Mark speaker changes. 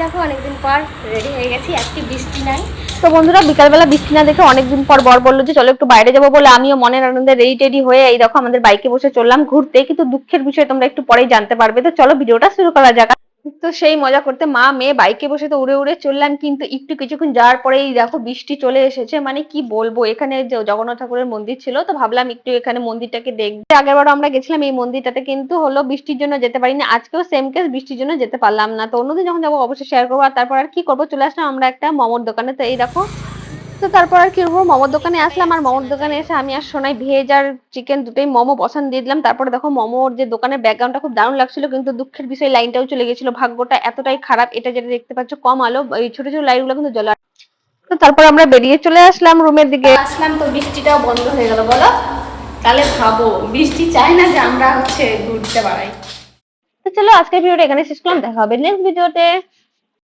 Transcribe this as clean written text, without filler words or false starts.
Speaker 1: দেখো অনেকদিন পর রেডি হয়ে গেছি, আজকে বৃষ্টি নাই।
Speaker 2: তো বন্ধুরা বিকালবেলা বৃষ্টি না দেখে অনেকদিন পর বর বললো যে চলো একটু বাইরে যাবো বলে আমিও মনের আনন্দে রেডি টেডি হয়ে এই দেখো আমাদের বাইকে বসে চললাম ঘুরতে। কিন্তু দুঃখের বিষয় তোমরা একটু পরেই জানতে পারবে, তো চলো ভিডিওটা শুরু করা যাক। তো সেই মজা করতে মা মেয়ে বাইকে বসে তো উড়ে উড়ে চললাম, কিন্তু একটু কিছুক্ষণ যাওয়ার পরেই দেখো বৃষ্টি চলে এসেছে। মানে কি বলবো, এখানে যে জগন্নাথ ঠাকুরের মন্দির ছিল তো ভাবলাম একটু এখানে মন্দিরটাকে দেখবো। আগেরবার আমরা গেছিলাম এই মন্দিরটাতে, কিন্তু হলো বৃষ্টির জন্য যেতে পারিনি। আজকেও সেম কেস, বৃষ্টির জন্য যেতে পারলাম না। তো অন্যদিন যখন যাবো অবশ্যই শেয়ার করবো। আর তারপর আর কি করবো, চলে আসলাম আমরা একটা মোমোর দোকানে। তো এই দেখো, তো তারপর আর কি করবো, মোমোর দোকানে আসলাম। আর মোমোর দোকানে এসে আমি আর সোনাই ভেজ আর চিকেন দুটোই মোমো পছন্দ দিয়ে দিলাম। তারপরে দেখো মোমোর যে দোকানের ব্যাকগ্রাউন্ডটা খুব দারুণ লাগছিল, কিন্তু দুঃখের বিষয় লাইনটাও চলে গেছিল। ভাগ্যটা এতটাই খারাপ, এটা যেটা দেখতে পাচ্ছ কম আলো, এই ছোট ছোট লাইট গুলো কিন্তু জ্বলা। তো তারপর আমরা বেরিয়ে চলে আসলাম রুমের দিকে।
Speaker 1: আসলাম তো বৃষ্টিটাও বন্ধ হয়ে গেল। বলো তাহলে ভাবো, বৃষ্টি চায় না যে আমরা ঘুরতে বাড়াই।
Speaker 2: তো চলো আজকের ভিডিওটা এখানে শেষ করলাম, দেখা হবে নেক্সট ভিডিওতে।